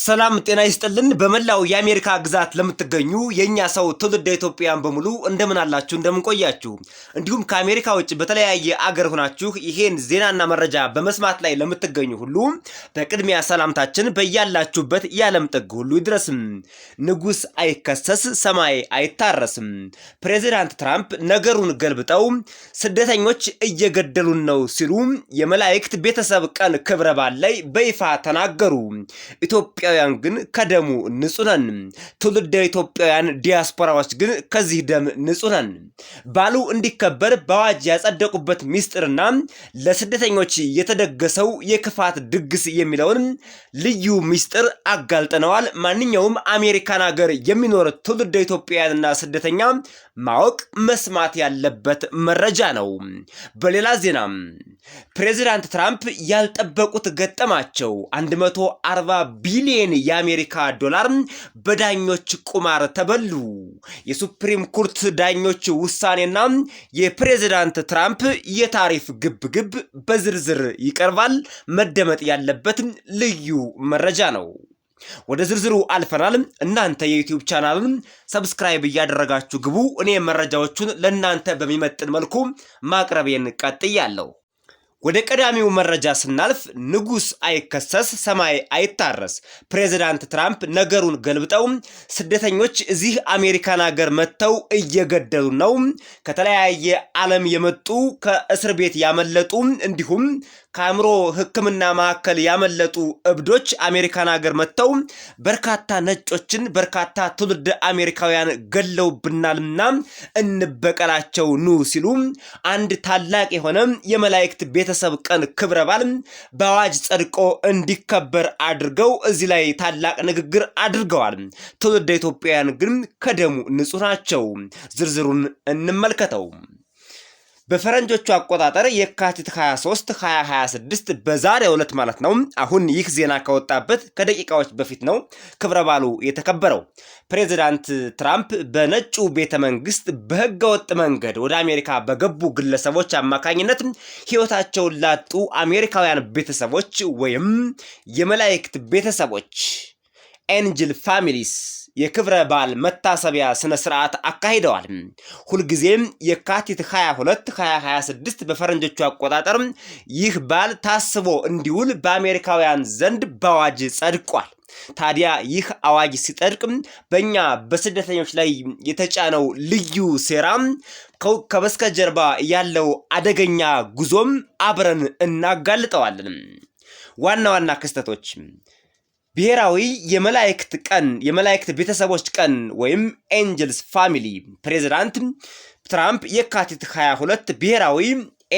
ሰላም ጤና ይስጥልን በመላው የአሜሪካ ግዛት ለምትገኙ የኛ ሰው ትውልደ ኢትዮጵያን በሙሉ እንደምን አላችሁ እንደምን ቆያችሁ እንዲሁም ከአሜሪካ ውጭ በተለያየ አገር ሆናችሁ ይሄን ዜናና መረጃ በመስማት ላይ ለምትገኙ ሁሉ በቅድሚያ ሰላምታችን በያላችሁበት የዓለም ጥግ ሁሉ ይድረስም። ንጉስ አይከሰስ ሰማይ አይታረስም። ፕሬዝዳንት ትራምፕ ነገሩን ገልብጠው ስደተኞች እየገደሉን ነው ሲሉ የመላእክት ቤተሰብ ቀን ክብረ በዓል ላይ በይፋ ተናገሩ። ኢትዮጵያውያን ግን ከደሙ ንጹህ ነን። ትውልደ ኢትዮጵያውያን ዲያስፖራዎች ግን ከዚህ ደም ንጹህ ነን። ባሉ እንዲከበር በአዋጅ ያጸደቁበት ሚስጥርና ለስደተኞች የተደገሰው የክፋት ድግስ የሚለውን ልዩ ሚስጥር አጋልጠነዋል። ማንኛውም አሜሪካን ሀገር የሚኖር ትውልደ ኢትዮጵያውያንና ስደተኛ ማወቅ መስማት ያለበት መረጃ ነው። በሌላ ዜና ፕሬዝዳንት ትራምፕ ያልጠበቁት ገጠማቸው። 140 ቢሊዮን የአሜሪካ ዶላር በዳኞች ቁማር ተበሉ። የሱፕሪም ኮርት ዳኞች ውሳኔና የፕሬዝዳንት ትራምፕ የታሪፍ ግብግብ በዝርዝር ይቀርባል። መደመጥ ያለበት ልዩ መረጃ ነው። ወደ ዝርዝሩ አልፈናል። እናንተ የዩቲዩብ ቻናሉን ሰብስክራይብ እያደረጋችሁ ግቡ። እኔ መረጃዎቹን ለእናንተ በሚመጥን መልኩ ማቅረቤን ቀጥያለሁ። ወደ ቀዳሚው መረጃ ስናልፍ ንጉስ አይከሰስ ሰማይ አይታረስ። ፕሬዝዳንት ትራምፕ ነገሩን ገልብጠው ስደተኞች እዚህ አሜሪካን ሀገር መጥተው እየገደሉ ነው። ከተለያየ ዓለም የመጡ ከእስር ቤት ያመለጡ እንዲሁም ከአእምሮ ሕክምና ማዕከል ያመለጡ እብዶች አሜሪካን ሀገር መጥተው በርካታ ነጮችን በርካታ ትውልድ አሜሪካውያን ገለውብናልና እንበቀላቸው ኑ ሲሉ አንድ ታላቅ የሆነ የመላእክት ቤተሰብ ቀን ክብረ በዓል በአዋጅ ጸድቆ እንዲከበር አድርገው እዚህ ላይ ታላቅ ንግግር አድርገዋል። ትውልድ ኢትዮጵያውያን ግን ከደሙ ንጹህ ናቸው። ዝርዝሩን እንመልከተው። በፈረንጆቹ አቆጣጠር የካቲት 23 2026 በዛሬው ዕለት ማለት ነው። አሁን ይህ ዜና ከወጣበት ከደቂቃዎች በፊት ነው ክብረ በዓሉ የተከበረው። ፕሬዝዳንት ትራምፕ በነጩ ቤተ መንግስት በህገወጥ መንገድ ወደ አሜሪካ በገቡ ግለሰቦች አማካኝነት ህይወታቸውን ላጡ አሜሪካውያን ቤተሰቦች ወይም የመላእክት ቤተሰቦች ኤንጅል ፋሚሊስ የክብረ በዓል መታሰቢያ ስነ ስርዓት አካሂደዋል። ሁልጊዜም የካቲት 22 2026 በፈረንጆቹ አቆጣጠር ይህ በዓል ታስቦ እንዲውል በአሜሪካውያን ዘንድ በአዋጅ ጸድቋል። ታዲያ ይህ አዋጅ ሲጸድቅ በእኛ በስደተኞች ላይ የተጫነው ልዩ ሴራ ከበስተጀርባ ያለው አደገኛ ጉዞም አብረን እናጋልጠዋለን። ዋና ዋና ክስተቶች ብሔራዊ የመላእክት ቀን የመላእክት ቤተሰቦች ቀን ወይም ኤንጅልስ ፋሚሊ ፕሬዝዳንት ትራምፕ የካቲት 22 ብሔራዊ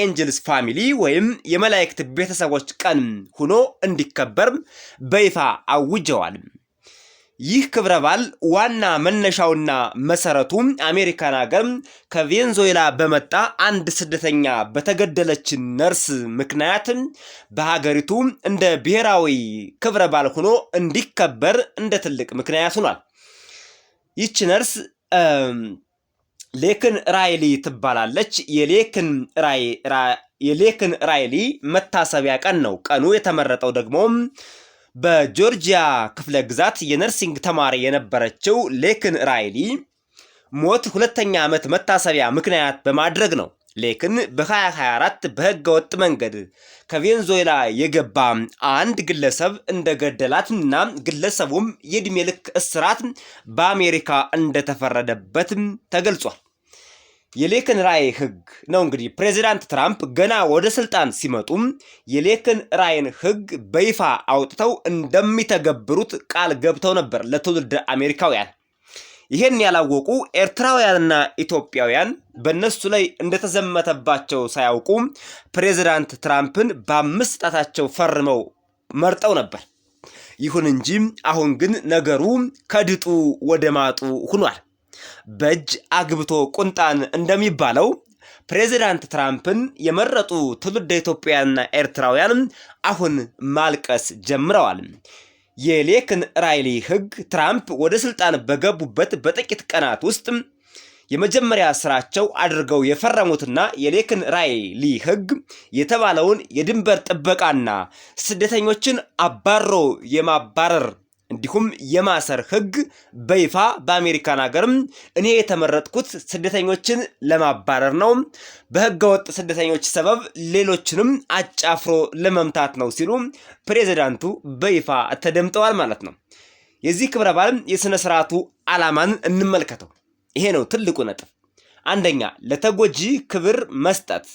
ኤንጅልስ ፋሚሊ ወይም የመላእክት ቤተሰቦች ቀን ሆኖ እንዲከበር በይፋ አውጀዋል። ይህ ክብረ በዓል ዋና መነሻውና መሰረቱ አሜሪካን ሀገር ከቬንዙዌላ በመጣ አንድ ስደተኛ በተገደለች ነርስ ምክንያት በሀገሪቱ እንደ ብሔራዊ ክብረ በዓል ሆኖ እንዲከበር እንደ ትልቅ ምክንያት ሆኗል። ይህች ነርስ ሌክን ራይሊ ትባላለች። የሌክን ራይሊ መታሰቢያ ቀን ነው። ቀኑ የተመረጠው ደግሞ በጆርጂያ ክፍለ ግዛት የነርሲንግ ተማሪ የነበረችው ሌክን ራይሊ ሞት 2ኛ ዓመት መታሰቢያ ምክንያት በማድረግ ነው። ሌክን በ2024 በህገ ወጥ መንገድ ከቬንዙዌላ የገባ አንድ ግለሰብ እንደገደላትና ግለሰቡም የዕድሜ ልክ እስራት በአሜሪካ እንደተፈረደበት ተገልጿል። የሌክን ራይ ህግ ነው እንግዲህ ፕሬዝዳንት ትራምፕ ገና ወደ ስልጣን ሲመጡም የሌክን ራይን ህግ በይፋ አውጥተው እንደሚተገብሩት ቃል ገብተው ነበር ለትውልድ አሜሪካውያን። ይሄን ያላወቁ ኤርትራውያንና ኢትዮጵያውያን በእነሱ ላይ እንደተዘመተባቸው ሳያውቁ ፕሬዝዳንት ትራምፕን በ5 ጣታቸው ፈርመው መርጠው ነበር። ይሁን እንጂ አሁን ግን ነገሩ ከድጡ ወደ ማጡ ሆኗል። በእጅ አግብቶ ቁንጣን እንደሚባለው ፕሬዝዳንት ትራምፕን የመረጡ ትውልደ ኢትዮጵያውያንና ኤርትራውያን አሁን ማልቀስ ጀምረዋል። የሌክን ራይሊ ህግ ትራምፕ ወደ ስልጣን በገቡበት በጥቂት ቀናት ውስጥ የመጀመሪያ ስራቸው አድርገው የፈረሙትና የሌክን ራይሊ ህግ የተባለውን የድንበር ጥበቃና ስደተኞችን አባሮ የማባረር እንዲሁም የማሰር ህግ በይፋ በአሜሪካን ሀገርም እኔ የተመረጥኩት ስደተኞችን ለማባረር ነው፣ በህገወጥ ስደተኞች ሰበብ ሌሎችንም አጫፍሮ ለመምታት ነው ሲሉ ፕሬዝዳንቱ በይፋ ተደምጠዋል ማለት ነው። የዚህ ክብረ በዓል የሥነ ሥርዓቱ ዓላማን እንመልከተው። ይሄ ነው ትልቁ ነጥብ። አንደኛ ለተጎጂ ክብር መስጠት፣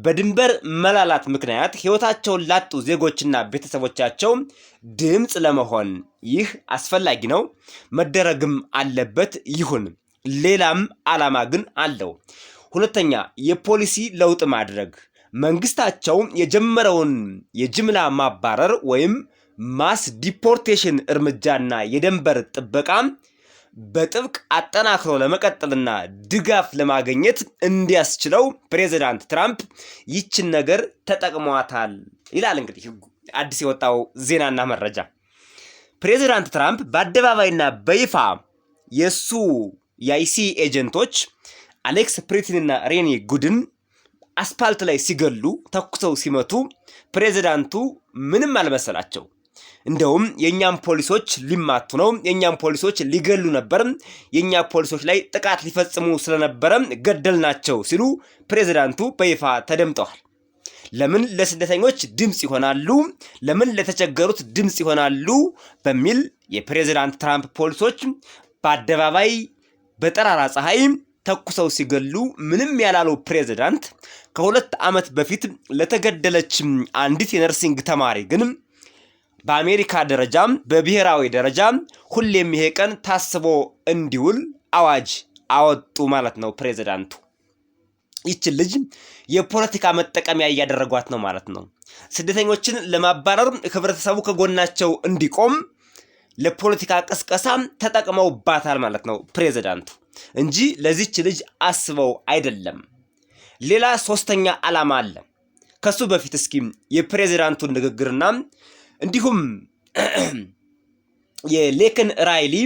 በድንበር መላላት ምክንያት ህይወታቸውን ላጡ ዜጎችና ቤተሰቦቻቸው ድምጽ ለመሆን ይህ አስፈላጊ ነው፣ መደረግም አለበት። ይሁን ሌላም ዓላማ ግን አለው። ሁለተኛ የፖሊሲ ለውጥ ማድረግ፣ መንግስታቸው የጀመረውን የጅምላ ማባረር ወይም ማስ ዲፖርቴሽን እርምጃና የድንበር ጥበቃ በጥብቅ አጠናክሮ ለመቀጠልና ድጋፍ ለማግኘት እንዲያስችለው ፕሬዝዳንት ትራምፕ ይችን ነገር ተጠቅሟታል ይላል። እንግዲህ አዲስ የወጣው ዜናና መረጃ ፕሬዝዳንት ትራምፕ በአደባባይና በይፋ የሱ የአይሲ ኤጀንቶች አሌክስ ፕሪቲንና ሬኒ ጉድን አስፓልት ላይ ሲገሉ ተኩሰው ሲመቱ ፕሬዝዳንቱ ምንም አልመሰላቸው። እንደውም የኛም ፖሊሶች ሊማቱ ነው፣ የኛም ፖሊሶች ሊገሉ ነበር፣ የኛ ፖሊሶች ላይ ጥቃት ሊፈጽሙ ስለነበረ ገደልናቸው ሲሉ ፕሬዝዳንቱ በይፋ ተደምጠዋል። ለምን ለስደተኞች ድምጽ ይሆናሉ፣ ለምን ለተቸገሩት ድምጽ ይሆናሉ በሚል የፕሬዝዳንት ትራምፕ ፖሊሶች በአደባባይ በጠራራ ፀሐይ ተኩሰው ሲገሉ ምንም ያላሉ ፕሬዝዳንት ከ2 ዓመት በፊት ለተገደለች አንዲት የነርሲንግ ተማሪ ግን በአሜሪካ ደረጃ በብሔራዊ ደረጃ ሁሌም ይሄ ቀን ታስቦ እንዲውል አዋጅ አወጡ ማለት ነው ፕሬዝዳንቱ። ይች ልጅ የፖለቲካ መጠቀሚያ እያደረጓት ነው ማለት ነው። ስደተኞችን ለማባረር ህብረተሰቡ ከጎናቸው እንዲቆም ለፖለቲካ ቅስቀሳ ተጠቅመውባታል ማለት ነው ፕሬዝዳንቱ እንጂ ለዚች ልጅ አስበው አይደለም። ሌላ ሶስተኛ ዓላማ አለ። ከሱ በፊት እስኪ የፕሬዝዳንቱን ንግግርና እንዲሁም የሌከን ራይሊ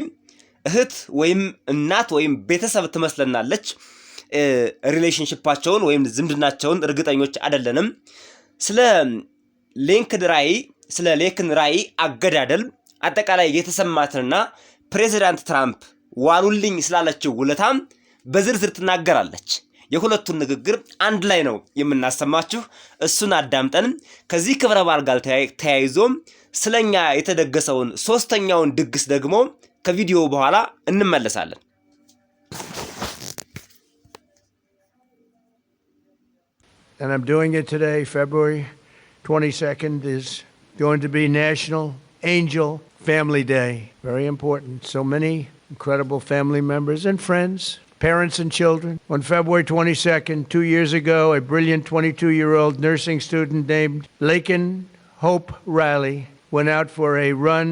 እህት ወይም እናት ወይም ቤተሰብ ትመስለናለች፣ ሪሌሽንሺፓቸውን ወይም ዝምድናቸውን እርግጠኞች አይደለንም። ስለ ሌከን ራይ አገዳደል አጠቃላይ የተሰማትንና ፕሬዝዳንት ትራምፕ ዋሉልኝ ስላለችው ውለታ በዝርዝር ትናገራለች። የሁለቱን ንግግር አንድ ላይ ነው የምናሰማችሁ። እሱን አዳምጠን ከዚህ ክብረ በዓል ጋር ተያይዞ ስለኛ የተደገሰውን ሶስተኛውን ድግስ ደግሞ ከቪዲዮ በኋላ እንመለሳለን። And I'm doing it today. February 22nd is going to be National Angel Family Day. Very important. So many incredible family members and friends, parents and children. On February 22nd, 2 years ago, a brilliant 22-year-old nursing student named Laken Hope Riley went out for a run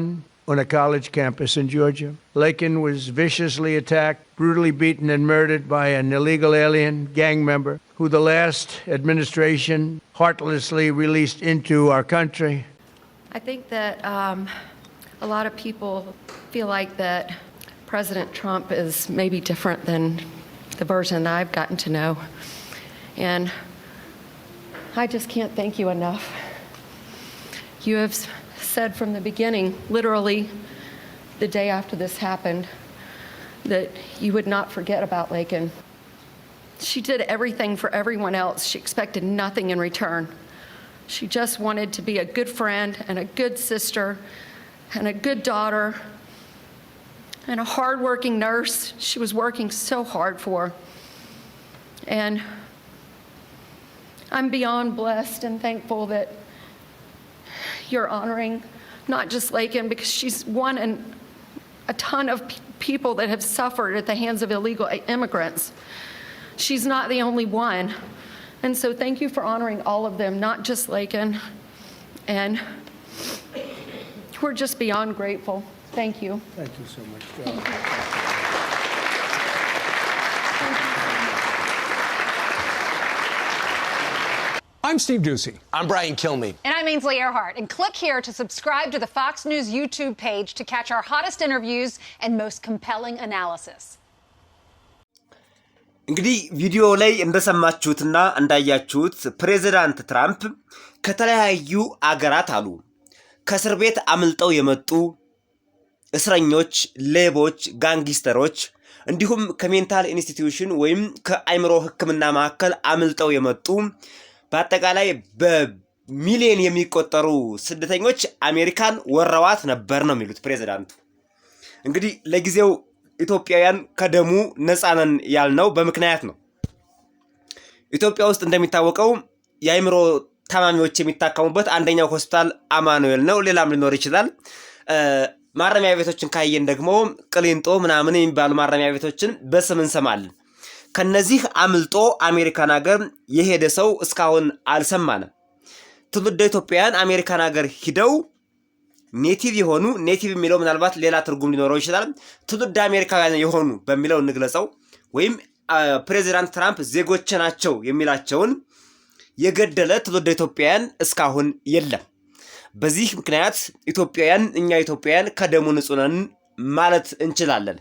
on a college campus in Georgia. Laken was viciously attacked, brutally beaten and murdered by an illegal alien gang member who the last administration heartlessly released into our country. I think that a lot of people feel like that President Trump is maybe different than the version that I've gotten to know. And I just can't thank you enough. You have said from the beginning, literally the day after this happened, that you would not forget about Laken. She did everything for everyone else. She expected nothing in return. She just wanted to be a good friend and a good sister and a good daughter and a hard-working nurse. She was working so hard for. And I'm beyond blessed and thankful that you're honoring not just Laken, because she's one in a ton of people that have suffered at the hands of illegal immigrants. She's not the only one. And so thank you for honoring all of them, not just Laken. And we're just beyond grateful. Thank you. Thank you so much, I'm Steve Doocy. I'm Brian Kilmeade. And I'm Ainsley Earhart. And click here to subscribe to the Fox News YouTube page to catch our hottest interviews and most compelling analysis. እንግዲህ ቪዲዮ ላይ እንደሰማችሁትና እንዳያችሁት ፕሬዝዳንት ትራምፕ ከተለያዩ አገራት አሉ ከእስር ቤት አምልጠው የመጡ እስረኞች፣ ሌቦች፣ ጋንጊስተሮች እንዲሁም ከሜንታል ኢንስቲትዩሽን ወይም ከአይምሮ ሕክምና ማዕከል አምልጠው የመጡ በአጠቃላይ በሚሊዮን የሚቆጠሩ ስደተኞች አሜሪካን ወረዋት ነበር ነው የሚሉት ፕሬዝዳንቱ። እንግዲህ ለጊዜው ኢትዮጵያውያን ከደሙ ነፃ ነን ያልነው በምክንያት ነው። ኢትዮጵያ ውስጥ እንደሚታወቀው የአይምሮ ታማሚዎች የሚታከሙበት አንደኛው ሆስፒታል አማኑኤል ነው። ሌላም ሊኖር ይችላል። ማረሚያ ቤቶችን ካየን ደግሞ ቅሊንጦ ምናምን የሚባሉ ማረሚያ ቤቶችን በስም እንሰማለን። ከነዚህ አምልጦ አሜሪካን ሀገር የሄደ ሰው እስካሁን አልሰማንም። ትውልደ ኢትዮጵያውያን አሜሪካን ሀገር ሂደው ኔቲቭ የሆኑ ኔቲቭ የሚለው ምናልባት ሌላ ትርጉም ሊኖረው ይችላል። ትውልደ አሜሪካውያን የሆኑ በሚለው እንግለጸው። ወይም ፕሬዚዳንት ትራምፕ ዜጎች ናቸው የሚላቸውን የገደለ ትውልደ ኢትዮጵያውያን እስካሁን የለም። በዚህ ምክንያት እኛ ኢትዮጵያውያን ከደሙ ንጹህ ነን ማለት እንችላለን።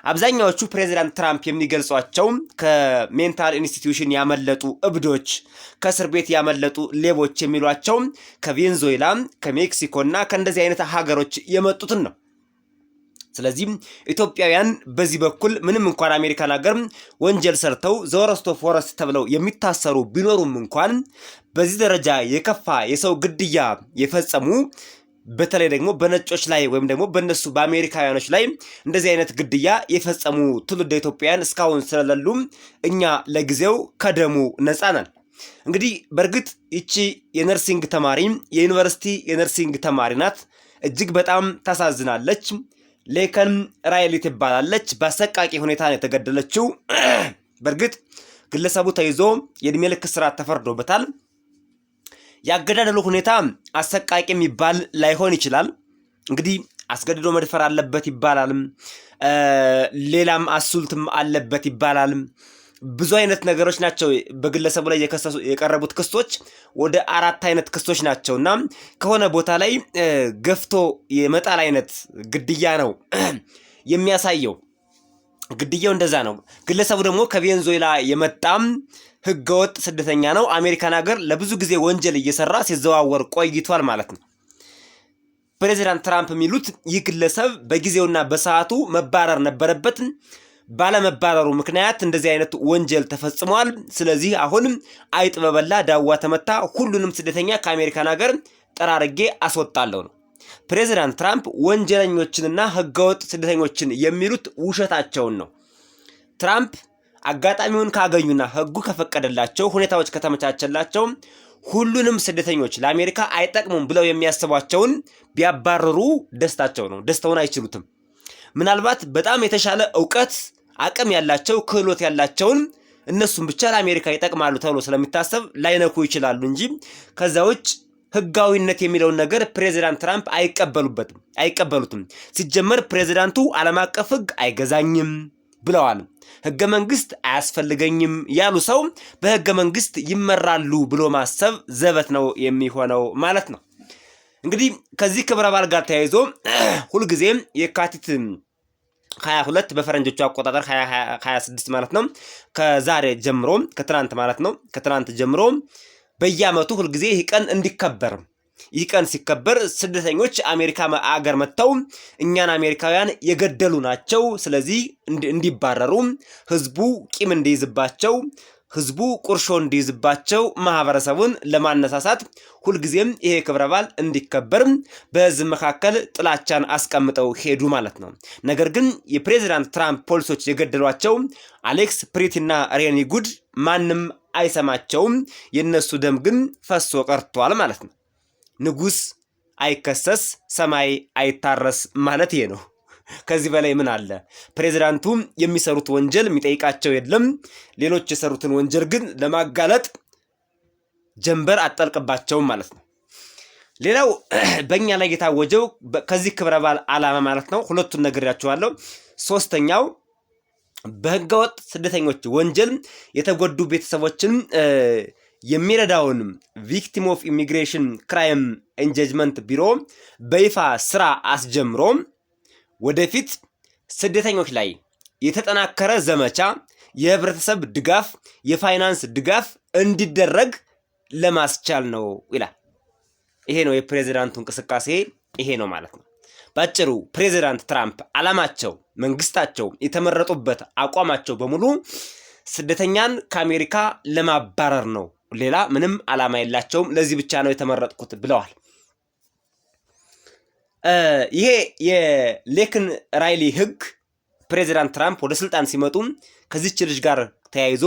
አብዛኛዎቹ ፕሬዚዳንት ትራምፕ የሚገልጿቸው ከሜንታል ኢንስቲትዩሽን ያመለጡ እብዶች፣ ከእስር ቤት ያመለጡ ሌቦች የሚሏቸው ከቬንዙዌላ፣ ከሜክሲኮ እና ከእንደዚህ አይነት ሀገሮች የመጡትን ነው። ስለዚህ ኢትዮጵያውያን በዚህ በኩል ምንም እንኳን አሜሪካን ሀገር ወንጀል ሰርተው ዘወረስቶ ፎረስት ተብለው የሚታሰሩ ቢኖሩም እንኳን በዚህ ደረጃ የከፋ የሰው ግድያ የፈጸሙ በተለይ ደግሞ በነጮች ላይ ወይም ደግሞ በእነሱ በአሜሪካውያኖች ላይ እንደዚህ አይነት ግድያ የፈጸሙ ትውልደ ኢትዮጵያውያን እስካሁን ስለሌሉ እኛ ለጊዜው ከደሙ ነፃ ነን። እንግዲህ በእርግጥ ይቺ የነርሲንግ ተማሪ የዩኒቨርሲቲ የነርሲንግ ተማሪ ናት። እጅግ በጣም ታሳዝናለች። ሌከን ራይሊ ትባላለች። በአሰቃቂ ሁኔታ ነው የተገደለችው። በእርግጥ ግለሰቡ ተይዞ የእድሜ ልክ እስራት ተፈርዶበታል። ያገዳደሉ ሁኔታ አሰቃቂ የሚባል ላይሆን ይችላል። እንግዲህ አስገድዶ መድፈር አለበት ይባላል። ሌላም አሱልትም አለበት ይባላል። ብዙ አይነት ነገሮች ናቸው በግለሰቡ ላይ የቀረቡት ክሶች ወደ 4 አይነት ክሶች ናቸውና ከሆነ ቦታ ላይ ገፍቶ የመጣል አይነት ግድያ ነው የሚያሳየው። ግድያው እንደዛ ነው። ግለሰቡ ደግሞ ከቬንዙዌላ የመጣም ህገወጥ ስደተኛ ነው። አሜሪካን ሀገር ለብዙ ጊዜ ወንጀል እየሰራ ሲዘዋወር ቆይቷል ማለት ነው። ፕሬዚዳንት ትራምፕ የሚሉት ይህ ግለሰብ በጊዜውና በሰዓቱ መባረር ነበረበት። ባለመባረሩ ምክንያት እንደዚህ አይነት ወንጀል ተፈጽሟል። ስለዚህ አሁንም አይጥ በበላ ዳዋ ተመታ፣ ሁሉንም ስደተኛ ከአሜሪካን ሀገር ጠራርጌ አስወጣለሁ ነው። ፕሬዚዳንት ትራምፕ ወንጀለኞችንና ህገወጥ ስደተኞችን የሚሉት ውሸታቸውን ነው። ትራምፕ አጋጣሚውን ካገኙና ህጉ ከፈቀደላቸው ሁኔታዎች ከተመቻቸላቸው ሁሉንም ስደተኞች ለአሜሪካ አይጠቅሙም ብለው የሚያስቧቸውን ቢያባረሩ ደስታቸው ነው። ደስታውን አይችሉትም። ምናልባት በጣም የተሻለ እውቀት አቅም ያላቸው ክህሎት ያላቸውን እነሱም ብቻ ለአሜሪካ ይጠቅማሉ ተብሎ ስለሚታሰብ ላይነኩ ይችላሉ እንጂ ከዛ ውጭ ህጋዊነት የሚለውን ነገር ፕሬዚዳንት ትራምፕ አይቀበሉትም። ሲጀመር ፕሬዚዳንቱ ዓለም አቀፍ ህግ አይገዛኝም ብለዋል። ህገ መንግስት አያስፈልገኝም ያሉ ሰው በህገ መንግስት ይመራሉ ብሎ ማሰብ ዘበት ነው የሚሆነው ማለት ነው። እንግዲህ ከዚህ ክብረ በዓል ጋር ተያይዞ ሁልጊዜም የካቲት 22 በፈረንጆቹ አቆጣጠር 2026 ማለት ነው ከዛሬ ጀምሮ ከትናንት ማለት ነው ከትናንት ጀምሮ በየዓመቱ ሁልጊዜ ይህ ቀን እንዲከበር ይህ ቀን ሲከበር ስደተኞች አሜሪካ አገር መጥተው እኛን አሜሪካውያን የገደሉ ናቸው፣ ስለዚህ እንዲባረሩ ህዝቡ ቂም እንዲይዝባቸው ህዝቡ ቁርሾ እንዲይዝባቸው ማህበረሰቡን ለማነሳሳት ሁልጊዜም ይሄ ክብረ በዓል እንዲከበር በህዝብ መካከል ጥላቻን አስቀምጠው ሄዱ ማለት ነው። ነገር ግን የፕሬዚዳንት ትራምፕ ፖሊሶች የገደሏቸው አሌክስ ፕሪቲና ሬኒ ጉድ ማንም አይሰማቸውም። የነሱ ደም ግን ፈሶ ቀርቷል ማለት ነው። ንጉስ አይከሰስ ሰማይ አይታረስ ማለት ይሄ ነው። ከዚህ በላይ ምን አለ? ፕሬዚዳንቱ የሚሰሩት ወንጀል የሚጠይቃቸው የለም። ሌሎች የሰሩትን ወንጀል ግን ለማጋለጥ ጀንበር አጠልቅባቸውም ማለት ነው። ሌላው በእኛ ላይ የታወጀው ከዚህ ክብረ በዓል ዓላማ ማለት ነው ሁለቱን ነግሬያችኋለሁ። ሶስተኛው በህገወጥ ስደተኞች ወንጀል የተጎዱ ቤተሰቦችን የሚረዳውን ቪክቲም ኦፍ ኢሚግሬሽን ክራይም ኢንጀጅመንት ቢሮ በይፋ ስራ አስጀምሮ ወደፊት ስደተኞች ላይ የተጠናከረ ዘመቻ፣ የህብረተሰብ ድጋፍ፣ የፋይናንስ ድጋፍ እንዲደረግ ለማስቻል ነው ይላል። ይሄ ነው የፕሬዚዳንቱ እንቅስቃሴ፣ ይሄ ነው ማለት ነው። ባጭሩ ፕሬዚዳንት ትራምፕ ዓላማቸው መንግስታቸው የተመረጡበት አቋማቸው በሙሉ ስደተኛን ከአሜሪካ ለማባረር ነው። ሌላ ምንም ዓላማ የላቸውም። ለዚህ ብቻ ነው የተመረጥኩት ብለዋል። ይሄ የሌንከን ራይሊ ህግ ፕሬዚዳንት ትራምፕ ወደ ስልጣን ሲመጡ ከዚች ልጅ ጋር ተያይዞ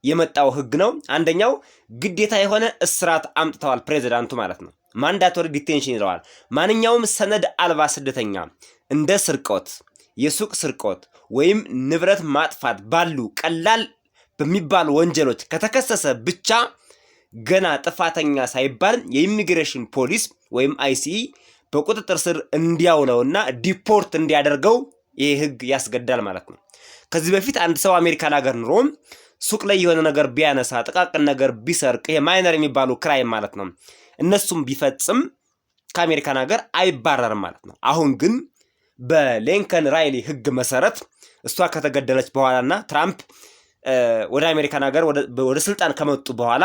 የመጣው ህግ ነው። አንደኛው ግዴታ የሆነ እስራት አምጥተዋል ፕሬዚዳንቱ ማለት ነው። ማንዳቶሪ ዲቴንሽን ይለዋል። ማንኛውም ሰነድ አልባ ስደተኛ እንደ ስርቆት፣ የሱቅ ስርቆት ወይም ንብረት ማጥፋት ባሉ ቀላል በሚባሉ ወንጀሎች ከተከሰሰ ብቻ ገና ጥፋተኛ ሳይባል የኢሚግሬሽን ፖሊስ ወይም አይሲኢ በቁጥጥር ስር እንዲያውለውና ዲፖርት እንዲያደርገው ይህ ህግ ያስገዳል ማለት ነው። ከዚህ በፊት አንድ ሰው አሜሪካን ሀገር ኑሮ ሱቅ ላይ የሆነ ነገር ቢያነሳ፣ ጥቃቅን ነገር ቢሰርቅ፣ ይሄ ማይነር የሚባሉ ክራይም ማለት ነው፣ እነሱም ቢፈጽም ከአሜሪካን ሀገር አይባረርም ማለት ነው። አሁን ግን በሌንከን ራይሊ ህግ መሰረት እሷ ከተገደለች በኋላና ትራምፕ ወደ አሜሪካን ሀገር ወደ ስልጣን ከመጡ በኋላ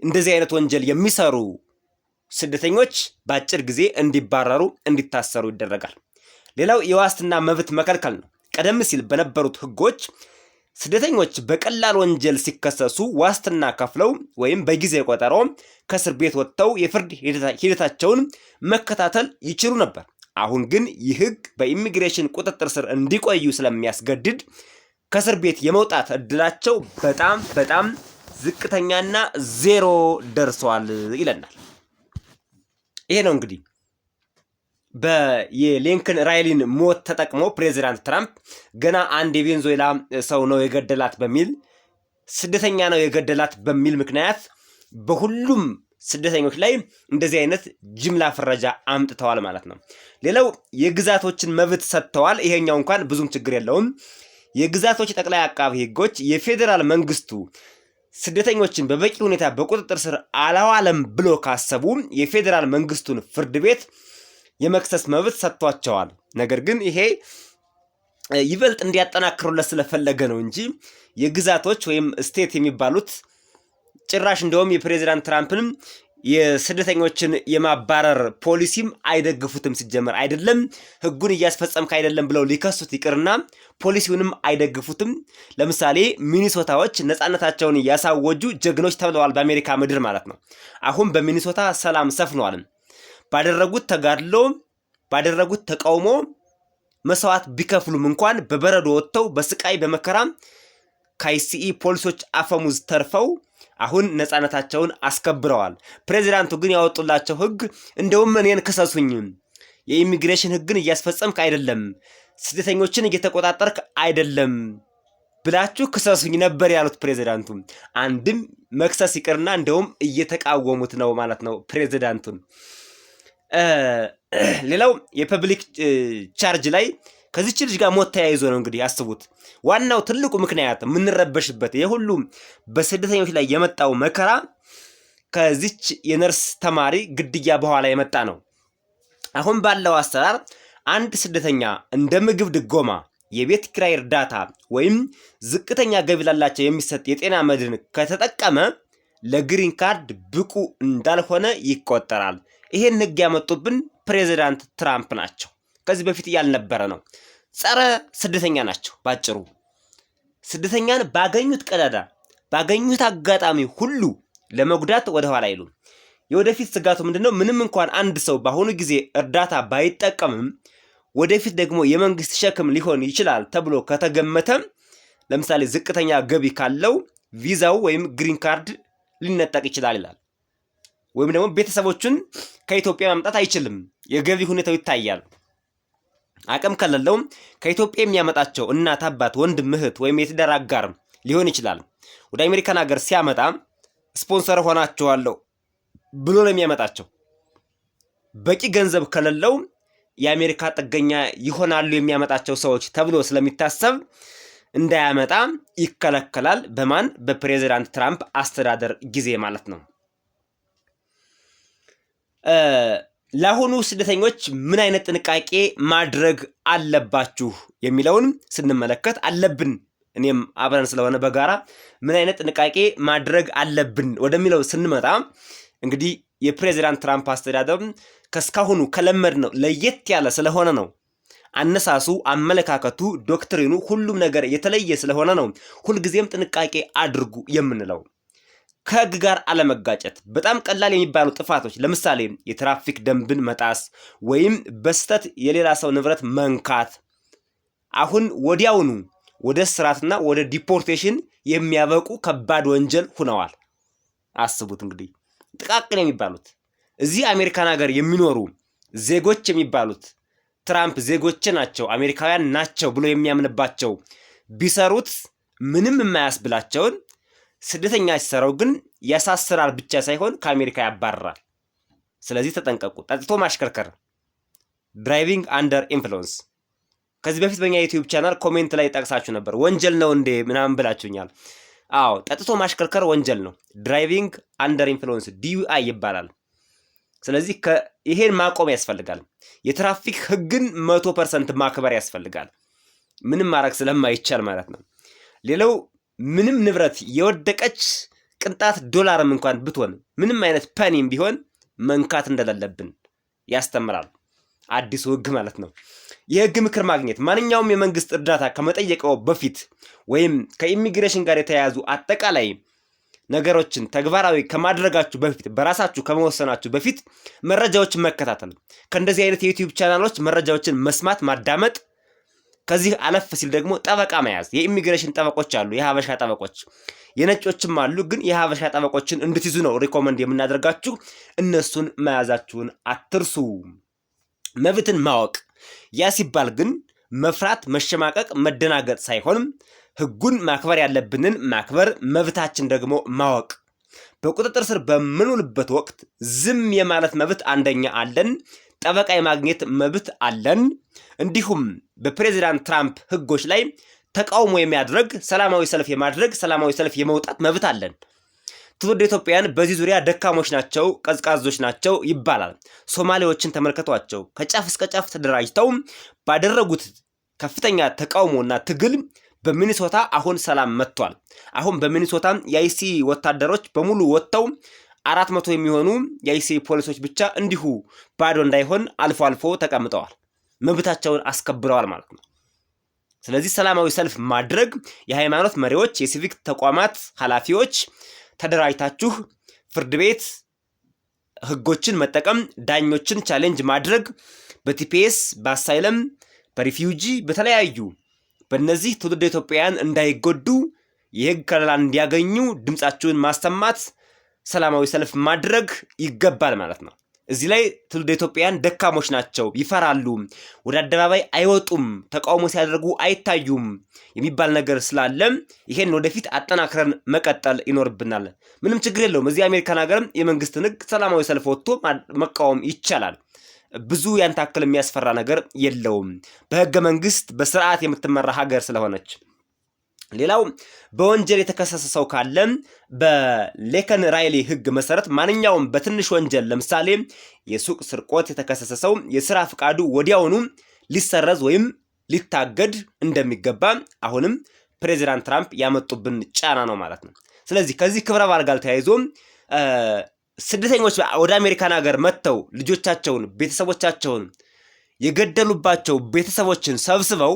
እንደዚህ አይነት ወንጀል የሚሰሩ ስደተኞች በአጭር ጊዜ እንዲባረሩ እንዲታሰሩ ይደረጋል። ሌላው የዋስትና መብት መከልከል ነው። ቀደም ሲል በነበሩት ህጎች ስደተኞች በቀላል ወንጀል ሲከሰሱ ዋስትና ከፍለው ወይም በጊዜ ቆጠሮ ከእስር ቤት ወጥተው የፍርድ ሂደታቸውን መከታተል ይችሉ ነበር። አሁን ግን ይህ ህግ በኢሚግሬሽን ቁጥጥር ስር እንዲቆዩ ስለሚያስገድድ ከእስር ቤት የመውጣት እድላቸው በጣም ዝቅተኛና ዜሮ ደርሷል ይለናል። ይሄ ነው እንግዲህ የሌንከን ራይሊን ሞት ተጠቅሞ ፕሬዚዳንት ትራምፕ ገና አንድ የቬንዙዌላ ሰው ነው የገደላት በሚል ስደተኛ ነው የገደላት በሚል ምክንያት በሁሉም ስደተኞች ላይ እንደዚህ አይነት ጅምላ ፍረጃ አምጥተዋል ማለት ነው። ሌላው የግዛቶችን መብት ሰጥተዋል። ይሄኛው እንኳን ብዙም ችግር የለውም። የግዛቶች ጠቅላይ አቃቢ ህጎች የፌዴራል መንግስቱ ስደተኞችን በበቂ ሁኔታ በቁጥጥር ስር አላዋለም ብሎ ካሰቡ የፌዴራል መንግስቱን ፍርድ ቤት የመክሰስ መብት ሰጥቷቸዋል። ነገር ግን ይሄ ይበልጥ እንዲያጠናክሩለት ስለፈለገ ነው እንጂ የግዛቶች ወይም ስቴት የሚባሉት ጭራሽ እንደውም የፕሬዚዳንት ትራምፕንም የስደተኞችን የማባረር ፖሊሲም አይደግፉትም። ሲጀመር አይደለም ህጉን እያስፈጸምክ አይደለም ብለው ሊከሱት ይቅርና ፖሊሲውንም አይደግፉትም። ለምሳሌ ሚኒሶታዎች ነፃነታቸውን ያሳወጁ ጀግኖች ተብለዋል በአሜሪካ ምድር ማለት ነው። አሁን በሚኒሶታ ሰላም ሰፍኗል። ባደረጉት ተጋድሎ ባደረጉት ተቃውሞ መስዋዕት ቢከፍሉም እንኳን በበረዶ ወጥተው በስቃይ በመከራ ከአይሲኢ ፖሊሶች አፈሙዝ ተርፈው አሁን ነፃነታቸውን አስከብረዋል። ፕሬዚዳንቱ ግን ያወጡላቸው ህግ እንደውም እኔን ክሰሱኝ፣ የኢሚግሬሽን ህግን እያስፈጸምክ አይደለም፣ ስደተኞችን እየተቆጣጠርክ አይደለም ብላችሁ ክሰሱኝ ነበር ያሉት ፕሬዚዳንቱ። አንድም መክሰስ ይቅርና እንደውም እየተቃወሙት ነው ማለት ነው ፕሬዚዳንቱን። ሌላው የፐብሊክ ቻርጅ ላይ ከዚች ልጅ ጋር ሞት ተያይዞ ነው እንግዲህ ያስቡት። ዋናው ትልቁ ምክንያት የምንረበሽበት የሁሉም በስደተኞች ላይ የመጣው መከራ ከዚች የነርስ ተማሪ ግድያ በኋላ የመጣ ነው። አሁን ባለው አሰራር አንድ ስደተኛ እንደ ምግብ ድጎማ፣ የቤት ኪራይ እርዳታ ወይም ዝቅተኛ ገቢ ላላቸው የሚሰጥ የጤና መድን ከተጠቀመ ለግሪን ካርድ ብቁ እንዳልሆነ ይቆጠራል። ይሄን ህግ ያመጡብን ፕሬዚዳንት ትራምፕ ናቸው። ከዚህ በፊት ያልነበረ ነው። ጸረ ስደተኛ ናቸው። ባጭሩ ስደተኛን ባገኙት ቀዳዳ ባገኙት አጋጣሚ ሁሉ ለመጉዳት ወደ ኋላ አይሉም። የወደፊት ስጋቱ ምንድነው? ምንም እንኳን አንድ ሰው በአሁኑ ጊዜ እርዳታ ባይጠቀምም ወደፊት ደግሞ የመንግስት ሸክም ሊሆን ይችላል ተብሎ ከተገመተ ለምሳሌ ዝቅተኛ ገቢ ካለው ቪዛው ወይም ግሪን ካርድ ሊነጠቅ ይችላል ይላል። ወይም ደግሞ ቤተሰቦቹን ከኢትዮጵያ ማምጣት አይችልም። የገቢ ሁኔታው ይታያል። አቅም ከሌለው ከኢትዮጵያ የሚያመጣቸው እናት፣ አባት፣ ወንድም፣ እህት ወይም የትዳር አጋር ሊሆን ይችላል። ወደ አሜሪካን ሀገር ሲያመጣ ስፖንሰር ሆናቸዋለሁ ብሎ ነው የሚያመጣቸው። በቂ ገንዘብ ከሌለው የአሜሪካ ጥገኛ ይሆናሉ የሚያመጣቸው ሰዎች ተብሎ ስለሚታሰብ እንዳያመጣ ይከለከላል። በማን? በፕሬዚዳንት ትራምፕ አስተዳደር ጊዜ ማለት ነው። ለአሁኑ ስደተኞች ምን አይነት ጥንቃቄ ማድረግ አለባችሁ የሚለውን ስንመለከት አለብን፣ እኔም አብረን ስለሆነ በጋራ ምን አይነት ጥንቃቄ ማድረግ አለብን ወደሚለው ስንመጣ እንግዲህ የፕሬዚዳንት ትራምፕ አስተዳደር ከስካሁኑ ከለመድ ነው ለየት ያለ ስለሆነ ነው። አነሳሱ፣ አመለካከቱ፣ ዶክትሪኑ ሁሉም ነገር የተለየ ስለሆነ ነው ሁልጊዜም ጥንቃቄ አድርጉ የምንለው። ከህግ ጋር አለመጋጨት፣ በጣም ቀላል የሚባሉ ጥፋቶች ለምሳሌ የትራፊክ ደንብን መጣስ ወይም በስተት የሌላ ሰው ንብረት መንካት አሁን ወዲያውኑ ወደ እስራትና ወደ ዲፖርቴሽን የሚያበቁ ከባድ ወንጀል ሆነዋል። አስቡት እንግዲህ ጥቃቅን የሚባሉት እዚህ አሜሪካን ሀገር የሚኖሩ ዜጎች የሚባሉት ትራምፕ ዜጎች ናቸው አሜሪካውያን ናቸው ብሎ የሚያምንባቸው ቢሰሩት ምንም የማያስብላቸውን ስደተኛ ሲሰራው ግን ያሳስራል ብቻ ሳይሆን ከአሜሪካ ያባርራል። ስለዚህ ተጠንቀቁ። ጠጥቶ ማሽከርከር ድራይቪንግ አንደር ኢንፍሉዌንስ ከዚህ በፊት በእኛ ዩቲዩብ ቻናል ኮሜንት ላይ ጠቅሳችሁ ነበር። ወንጀል ነው እንዴ ምናምን ብላችሁኛል። አዎ ጠጥቶ ማሽከርከር ወንጀል ነው። ድራይቪንግ አንደር ኢንፍሉዌንስ DUI ይባላል። ስለዚህ ይሄን ማቆም ያስፈልጋል። የትራፊክ ህግን 100% ማክበር ያስፈልጋል። ምንም ማድረግ ስለማይቻል ማለት ነው። ሌላው ምንም ንብረት የወደቀች ቅንጣት ዶላርም እንኳን ብትሆን ምንም አይነት ፐኒም ቢሆን መንካት እንደሌለብን ያስተምራል አዲሱ ህግ ማለት ነው። የህግ ምክር ማግኘት ማንኛውም የመንግስት እርዳታ ከመጠየቀው በፊት ወይም ከኢሚግሬሽን ጋር የተያያዙ አጠቃላይ ነገሮችን ተግባራዊ ከማድረጋችሁ በፊት በራሳችሁ ከመወሰናችሁ በፊት መረጃዎችን መከታተል፣ ከእንደዚህ አይነት የዩቲዩብ ቻናሎች መረጃዎችን መስማት ማዳመጥ፣ ከዚህ አለፍ ሲል ደግሞ ጠበቃ መያዝ። የኢሚግሬሽን ጠበቆች አሉ፣ የሀበሻ ጠበቆች፣ የነጮችም አሉ። ግን የሀበሻ ጠበቆችን እንድትይዙ ነው ሪኮመንድ የምናደርጋችሁ። እነሱን መያዛችሁን አትርሱ። መብትን ማወቅ፣ ያ ሲባል ግን መፍራት፣ መሸማቀቅ፣ መደናገጥ ሳይሆን ህጉን ማክበር ያለብንን ማክበር፣ መብታችን ደግሞ ማወቅ። በቁጥጥር ስር በምንውልበት ወቅት ዝም የማለት መብት አንደኛ አለን። ጠበቃ የማግኘት መብት አለን። እንዲሁም በፕሬዚዳንት ትራምፕ ህጎች ላይ ተቃውሞ የሚያድረግ ሰላማዊ ሰልፍ የማድረግ ሰላማዊ ሰልፍ የመውጣት መብት አለን። ትውልደ ኢትዮጵያውያን በዚህ ዙሪያ ደካሞች ናቸው፣ ቀዝቃዞች ናቸው ይባላል። ሶማሌዎችን ተመልከቷቸው። ከጫፍ እስከ ጫፍ ተደራጅተው ባደረጉት ከፍተኛ ተቃውሞና ትግል በሚኒሶታ አሁን ሰላም መጥቷል። አሁን በሚኒሶታ የአይሲ ወታደሮች በሙሉ ወጥተው 400 የሚሆኑ የአይሲ ፖሊሶች ብቻ እንዲሁ ባዶ እንዳይሆን አልፎ አልፎ ተቀምጠዋል። መብታቸውን አስከብረዋል ማለት ነው። ስለዚህ ሰላማዊ ሰልፍ ማድረግ፣ የሃይማኖት መሪዎች፣ የሲቪክ ተቋማት ኃላፊዎች ተደራጅታችሁ ፍርድ ቤት ህጎችን መጠቀም፣ ዳኞችን ቻሌንጅ ማድረግ፣ በቲፒኤስ በአሳይለም በሪፊውጂ በተለያዩ በእነዚህ ትውልደ ኢትዮጵያውያን እንዳይጎዱ የህግ ከለላ እንዲያገኙ ድምጻችሁን ማሰማት፣ ሰላማዊ ሰልፍ ማድረግ ይገባል ማለት ነው። እዚህ ላይ ትውልደ ኢትዮጵያውያን ደካሞች ናቸው፣ ይፈራሉ፣ ወደ አደባባይ አይወጡም፣ ተቃውሞ ሲያደርጉ አይታዩም የሚባል ነገር ስላለ ይሄን ወደፊት አጠናክረን መቀጠል ይኖርብናል። ምንም ችግር የለውም። እዚህ አሜሪካን ሀገርም የመንግስትን ህግ ሰላማዊ ሰልፍ ወጥቶ መቃወም ይቻላል። ብዙ ያን ታክል የሚያስፈራ ነገር የለውም። በህገ መንግስት በስርዓት የምትመራ ሀገር ስለሆነች። ሌላው በወንጀል የተከሰሰ ሰው ካለ በሌከን ራይሊ ህግ መሰረት ማንኛውም በትንሽ ወንጀል ለምሳሌ የሱቅ ስርቆት የተከሰሰ ሰው የስራ ፍቃዱ ወዲያውኑ ሊሰረዝ ወይም ሊታገድ እንደሚገባ አሁንም ፕሬዚዳንት ትራምፕ ያመጡብን ጫና ነው ማለት ነው። ስለዚህ ከዚህ ክብረ በዓል ጋር ተያይዞ ስደተኞች ወደ አሜሪካን ሀገር መጥተው ልጆቻቸውን ቤተሰቦቻቸውን የገደሉባቸው ቤተሰቦችን ሰብስበው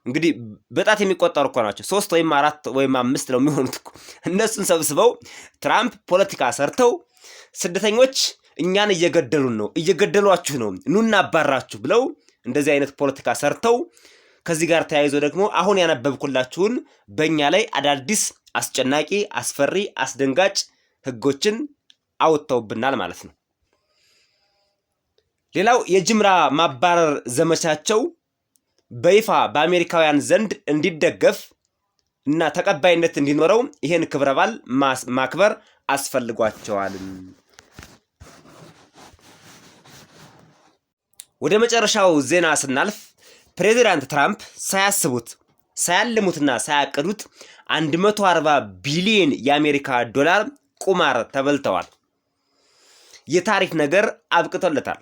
እንግዲህ በጣት የሚቆጠሩ እኮ ናቸው 3 ወይም 4 ወይም 5 ነው የሚሆኑት እኮ እነሱን ሰብስበው ትራምፕ ፖለቲካ ሰርተው ስደተኞች እኛን እየገደሉን ነው እየገደሏችሁ ነው ኑና አባራችሁ ብለው እንደዚህ አይነት ፖለቲካ ሰርተው ከዚህ ጋር ተያይዞ ደግሞ አሁን ያነበብኩላችሁን በእኛ ላይ አዳዲስ አስጨናቂ አስፈሪ አስደንጋጭ ህጎችን አውጥተውብናል ማለት ነው። ሌላው የጅምላ ማባረር ዘመቻቸው በይፋ በአሜሪካውያን ዘንድ እንዲደገፍ እና ተቀባይነት እንዲኖረው ይሄን ክብረ በዓል ማክበር አስፈልጓቸዋል። ወደ መጨረሻው ዜና ስናልፍ ፕሬዚዳንት ትራምፕ ሳያስቡት ሳያልሙትና ሳያቅዱት 140 ቢሊዮን የአሜሪካ ዶላር ቁማር ተበልተዋል። የታሪክ ነገር አብቅቶለታል።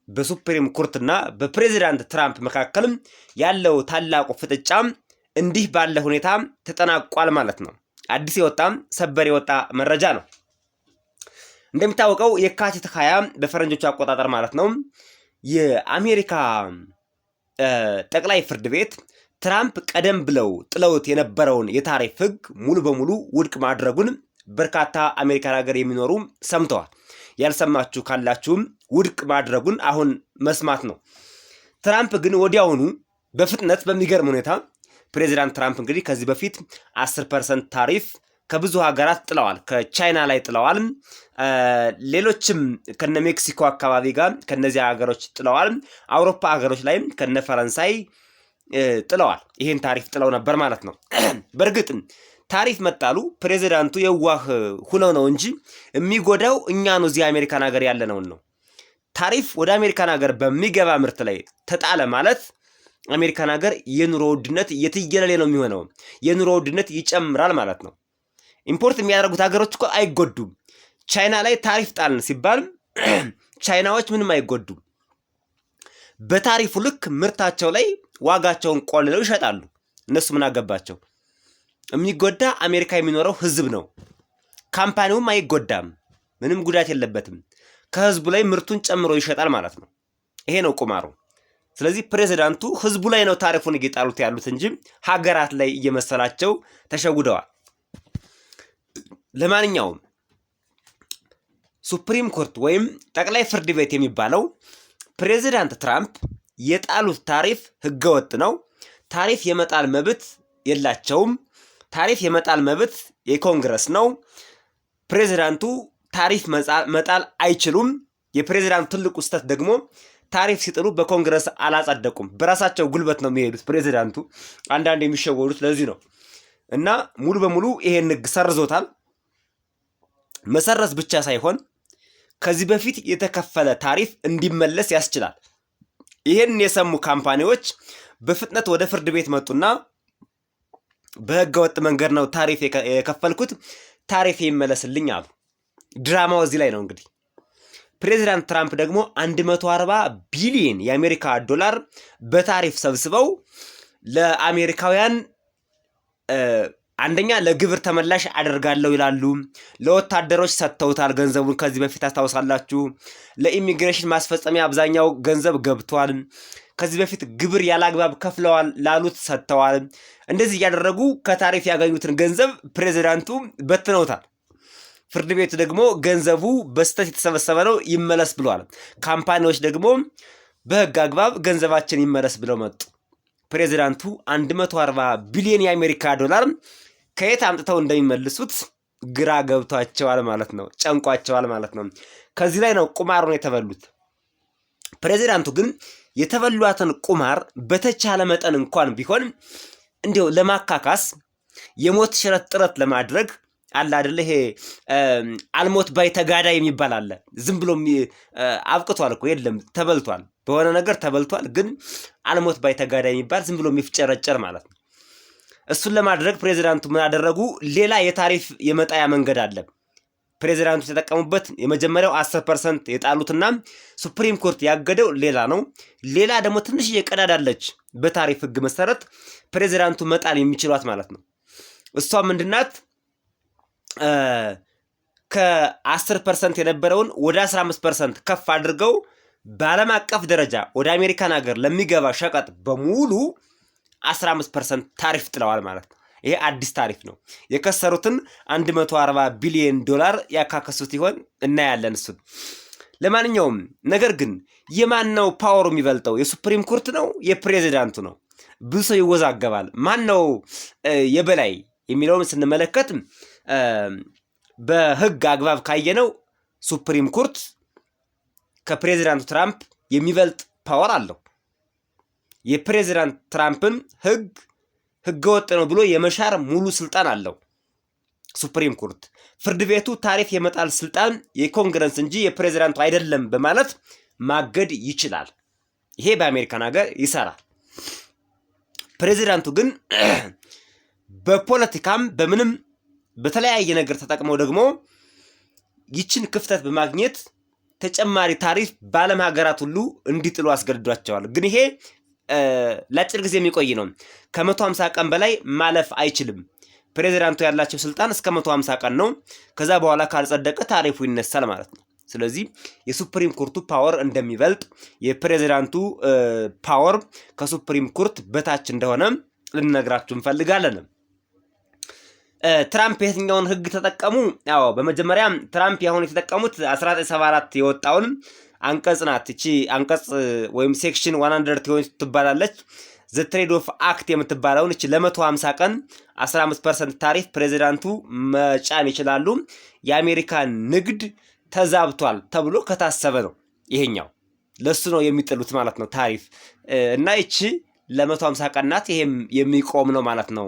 በሱፕሪም ኮርትና በፕሬዚዳንት ትራምፕ መካከልም ያለው ታላቁ ፍጥጫ እንዲህ ባለ ሁኔታ ተጠናቋል ማለት ነው። አዲስ የወጣ ሰበር የወጣ መረጃ ነው። እንደሚታወቀው የካቲት 20 በፈረንጆቹ አቆጣጠር ማለት ነው የአሜሪካ ጠቅላይ ፍርድ ቤት ትራምፕ ቀደም ብለው ጥለውት የነበረውን የታሪፍ ህግ ሙሉ በሙሉ ውድቅ ማድረጉን በርካታ አሜሪካን ሀገር የሚኖሩ ሰምተዋል። ያልሰማችሁ ካላችሁም ውድቅ ማድረጉን አሁን መስማት ነው። ትራምፕ ግን ወዲያውኑ በፍጥነት በሚገርም ሁኔታ ፕሬዚዳንት ትራምፕ እንግዲህ ከዚህ በፊት 10% ታሪፍ ከብዙ ሀገራት ጥለዋል። ከቻይና ላይ ጥለዋል። ሌሎችም ከነ ሜክሲኮ አካባቢ ጋር ከነዚህ ሀገሮች ጥለዋል። አውሮፓ ሀገሮች ላይም ከነ ፈረንሳይ ጥለዋል። ይሄን ታሪፍ ጥለው ነበር ማለት ነው። በእርግጥ ታሪፍ መጣሉ ፕሬዚዳንቱ የዋህ ሆነው ነው እንጂ የሚጎዳው እኛኑ እዚህ አሜሪካን ሀገር ያለነውን ነው። ታሪፍ ወደ አሜሪካን ሀገር በሚገባ ምርት ላይ ተጣለ ማለት አሜሪካን ሀገር የኑሮ ውድነት የትየለሌ ነው የሚሆነው። የኑሮ ውድነት ይጨምራል ማለት ነው። ኢምፖርት የሚያደርጉት ሀገሮች እኮ አይጎዱም። ቻይና ላይ ታሪፍ ጣልን ሲባል ቻይናዎች ምንም አይጎዱም። በታሪፉ ልክ ምርታቸው ላይ ዋጋቸውን ቆልለው ይሸጣሉ። እነሱ ምን አገባቸው? የሚጎዳ አሜሪካ የሚኖረው ህዝብ ነው። ካምፓኒውም አይጎዳም፣ ምንም ጉዳት የለበትም። ከህዝቡ ላይ ምርቱን ጨምሮ ይሸጣል ማለት ነው። ይሄ ነው ቁማሩ። ስለዚህ ፕሬዚዳንቱ ህዝቡ ላይ ነው ታሪፉን እየጣሉት ያሉት እንጂ ሀገራት ላይ እየመሰላቸው ተሸውደዋል። ለማንኛውም ሱፕሪም ኮርት ወይም ጠቅላይ ፍርድ ቤት የሚባለው ፕሬዚዳንት ትራምፕ የጣሉት ታሪፍ ህገወጥ ነው፣ ታሪፍ የመጣል መብት የላቸውም፣ ታሪፍ የመጣል መብት የኮንግረስ ነው፣ ፕሬዚዳንቱ ታሪፍ መጣል አይችሉም። የፕሬዚዳንቱ ትልቁ ስህተት ደግሞ ታሪፍ ሲጥሉ በኮንግረስ አላጸደቁም። በራሳቸው ጉልበት ነው የሚሄዱት ፕሬዚዳንቱ። አንዳንድ የሚሸወዱት ለዚህ ነው እና ሙሉ በሙሉ ይሄን ህግ ሰርዞታል። መሰረዝ ብቻ ሳይሆን ከዚህ በፊት የተከፈለ ታሪፍ እንዲመለስ ያስችላል። ይሄን የሰሙ ካምፓኒዎች በፍጥነት ወደ ፍርድ ቤት መጡና በህገወጥ መንገድ ነው ታሪፍ የከፈልኩት፣ ታሪፍ ይመለስልኝ አሉ። ድራማው እዚህ ላይ ነው እንግዲህ። ፕሬዚዳንት ትራምፕ ደግሞ 140 ቢሊዮን የአሜሪካ ዶላር በታሪፍ ሰብስበው ለአሜሪካውያን አንደኛ ለግብር ተመላሽ አደርጋለሁ ይላሉ። ለወታደሮች ሰጥተውታል ገንዘቡን፣ ከዚህ በፊት አስታውሳላችሁ። ለኢሚግሬሽን ማስፈጸሚያ አብዛኛው ገንዘብ ገብቷል። ከዚህ በፊት ግብር ያላግባብ ከፍለዋል ላሉት ሰጥተዋል። እንደዚህ እያደረጉ ከታሪፍ ያገኙትን ገንዘብ ፕሬዚዳንቱ በትነውታል። ፍርድ ቤቱ ደግሞ ገንዘቡ በስተት የተሰበሰበ ነው ይመለስ ብሏል። ካምፓኒዎች ደግሞ በህግ አግባብ ገንዘባችን ይመለስ ብለው መጡ። ፕሬዚዳንቱ 140 ቢሊዮን የአሜሪካ ዶላር ከየት አምጥተው እንደሚመልሱት ግራ ገብቷቸዋል ማለት ነው፣ ጨንቋቸዋል ማለት ነው። ከዚህ ላይ ነው ቁማሩን የተበሉት። ፕሬዚዳንቱ ግን የተበሏትን ቁማር በተቻለ መጠን እንኳን ቢሆን እንዲው ለማካካስ የሞት ሽረት ጥረት ለማድረግ አለ አይደለ? ይሄ አልሞት ባይ ተጋዳይ የሚባል አለ። ዝም ብሎ አብቅቷል እኮ የለም፣ ተበልቷል፣ በሆነ ነገር ተበልቷል። ግን አልሞት ባይ ተጋዳይ የሚባል ዝም ብሎ የሚፍጨረጨር ማለት ነው። እሱን ለማድረግ ፕሬዚዳንቱ ምን አደረጉ? ሌላ የታሪፍ የመጣያ መንገድ አለ። ፕሬዚዳንቱ የተጠቀሙበት የመጀመሪያው 10% የጣሉትና ሱፕሪም ኮርት ያገደው ሌላ ነው። ሌላ ደግሞ ትንሽዬ ቀዳዳለች በታሪፍ ህግ መሰረት ፕሬዚዳንቱ መጣል የሚችሏት ማለት ነው። እሷ ምንድናት? ከ10% የነበረውን ወደ 15% ከፍ አድርገው በዓለም አቀፍ ደረጃ ወደ አሜሪካን ሀገር ለሚገባ ሸቀጥ በሙሉ 15% ታሪፍ ጥለዋል ማለት ነው። ይሄ አዲስ ታሪፍ ነው። የከሰሩትን 140 ቢሊዮን ዶላር ያካከሱት ይሆን እናያለን እሱን። ለማንኛውም ነገር ግን የማን ነው ፓወሩ የሚበልጠው? የሱፕሪም ኮርት ነው የፕሬዚዳንቱ ነው? ብዙ ሰው ይወዛገባል። ማን ነው የበላይ የሚለውን ስንመለከት በህግ አግባብ ካየነው ሱፕሪም ኮርት ከፕሬዚዳንቱ ትራምፕ የሚበልጥ ፓወር አለው። የፕሬዚዳንት ትራምፕን ህገወጥ ነው ብሎ የመሻር ሙሉ ስልጣን አለው ሱፕሪም ኮርት። ፍርድ ቤቱ ታሪፍ የመጣል ስልጣን የኮንግረስ እንጂ የፕሬዚዳንቱ አይደለም በማለት ማገድ ይችላል። ይሄ በአሜሪካን ሀገር ይሰራል። ፕሬዚዳንቱ ግን በፖለቲካም በምንም በተለያየ ነገር ተጠቅመው ደግሞ ይችን ክፍተት በማግኘት ተጨማሪ ታሪፍ በዓለም ሀገራት ሁሉ እንዲጥሉ አስገድዷቸዋል። ግን ይሄ ለአጭር ጊዜ የሚቆይ ነው። ከ150 ቀን በላይ ማለፍ አይችልም። ፕሬዚዳንቱ ያላቸው ስልጣን እስከ 150 ቀን ነው። ከዛ በኋላ ካልጸደቀ ታሪፉ ይነሳል ማለት ነው። ስለዚህ የሱፕሪም ኮርቱ ፓወር እንደሚበልጥ የፕሬዚዳንቱ ፓወር ከሱፕሪም ኮርት በታች እንደሆነ ልነግራችሁ እንፈልጋለን። ትራምፕ የትኛውን ህግ ተጠቀሙ? ያው በመጀመሪያ ትራምፕ ያሁን የተጠቀሙት 1974 የወጣውን አንቀጽ ናት። እቺ አንቀጽ ወይም ሴክሽን 120 ትባላለች። ዘ ትሬድ ኦፍ አክት የምትባለውን እቺ ለ150 ቀን 15% ታሪፍ ፕሬዚዳንቱ መጫን ይችላሉ። የአሜሪካ ንግድ ተዛብቷል ተብሎ ከታሰበ ነው ይሄኛው ለሱ ነው የሚጥሉት ማለት ነው ታሪፍ እና እቺ ለ150 ቀን ናት። ይሄም የሚቆም ነው ማለት ነው።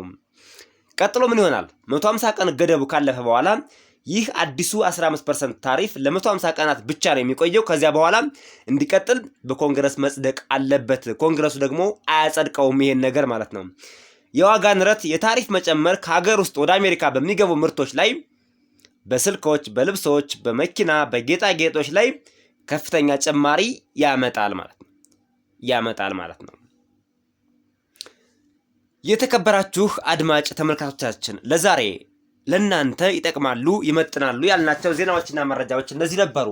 ቀጥሎ ምን ይሆናል? 150 ቀን ገደቡ ካለፈ በኋላ ይህ አዲሱ 15% ታሪፍ ለ150 ቀናት ብቻ ነው የሚቆየው። ከዚያ በኋላ እንዲቀጥል በኮንግረስ መጽደቅ አለበት። ኮንግረሱ ደግሞ አያጸድቀውም ይሄን ነገር ማለት ነው። የዋጋ ንረት፣ የታሪፍ መጨመር ከሀገር ውስጥ ወደ አሜሪካ በሚገቡ ምርቶች ላይ በስልኮች፣ በልብሶች፣ በመኪና፣ በጌጣጌጦች ላይ ከፍተኛ ጭማሪ ያመጣል ማለት ነው። የተከበራችሁ አድማጭ ተመልካቾቻችን ለዛሬ ለእናንተ ይጠቅማሉ ይመጥናሉ ያልናቸው ዜናዎችና መረጃዎች እነዚህ ነበሩ።